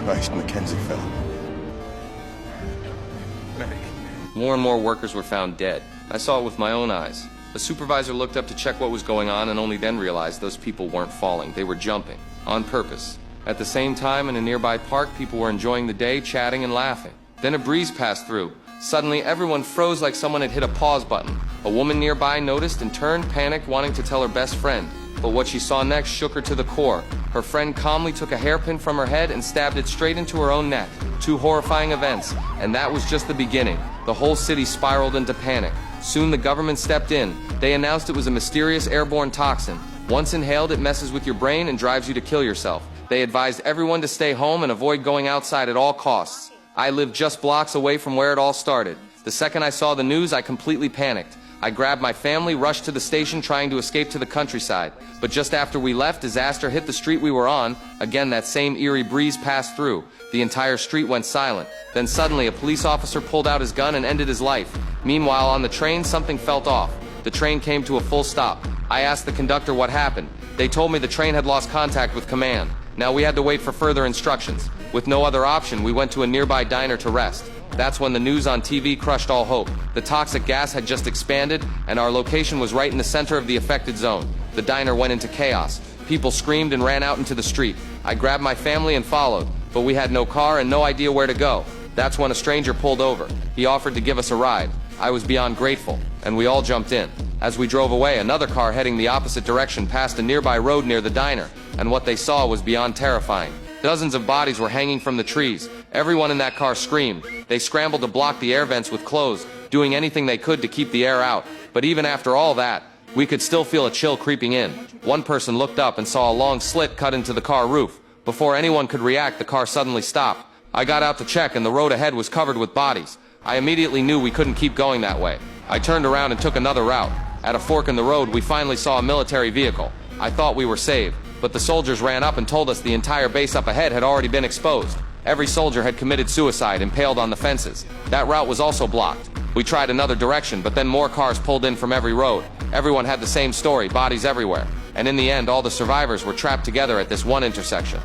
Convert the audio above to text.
Christ, Mackenzie fell. Medic. More and more workers were found dead. I saw it with my own eyes. A supervisor looked up to check what was going on and only then realized those people weren't falling. They were jumping. On purpose. At the same time, in a nearby park, people were enjoying the day, chatting and laughing. Then a breeze passed through. Suddenly, everyone froze like someone had hit a pause button. A woman nearby noticed and turned, panicked, wanting to tell her best friend. But what she saw next shook her to the core. Her friend calmly took a hairpin from her head and stabbed it straight into her own neck. Two horrifying events, and that was just the beginning. The whole city spiraled into panic. Soon the government stepped in. They announced it was a mysterious airborne toxin. Once inhaled, it messes with your brain and drives you to kill yourself. They advised everyone to stay home and avoid going outside at all costs. I lived just blocks away from where it all started. The second I saw the news, I completely panicked. I grabbed my family, rushed to the station, trying to escape to the countryside. But just after we left, disaster hit the street we were on. Again, that same eerie breeze passed through. The entire street went silent. Then suddenly, a police officer pulled out his gun and ended his life. Meanwhile, on the train, something felt off. The train came to a full stop. I asked the conductor what happened. They told me the train had lost contact with command. Now we had to wait for further instructions. With no other option, we went to a nearby diner to rest. That's when the news on TV crushed all hope. The toxic gas had just expanded, and our location was right in the center of the affected zone. The diner went into chaos. People screamed and ran out into the street. I grabbed my family and followed, but we had no car and no idea where to go. That's when a stranger pulled over. He offered to give us a ride. I was beyond grateful, and we all jumped in. As we drove away, another car heading the opposite direction passed a nearby road near the diner, and what they saw was beyond terrifying. Dozens of bodies were hanging from the trees. Everyone in that car screamed. They scrambled to block the air vents with clothes, doing anything they could to keep the air out. But even after all that, we could still feel a chill creeping in. One person looked up and saw a long slit cut into the car roof. Before anyone could react, the car suddenly stopped. I got out to check, and the road ahead was covered with bodies. I immediately knew we couldn't keep going that way. I turned around and took another route. At a fork in the road, we finally saw a military vehicle. I thought we were saved, but the soldiers ran up and told us the entire base up ahead had already been exposed. Every soldier had committed suicide, impaled on the fences. That route was also blocked. We tried another direction, but then more cars pulled in from every road. Everyone had the same story, bodies everywhere. And in the end, all the survivors were trapped together at this one intersection.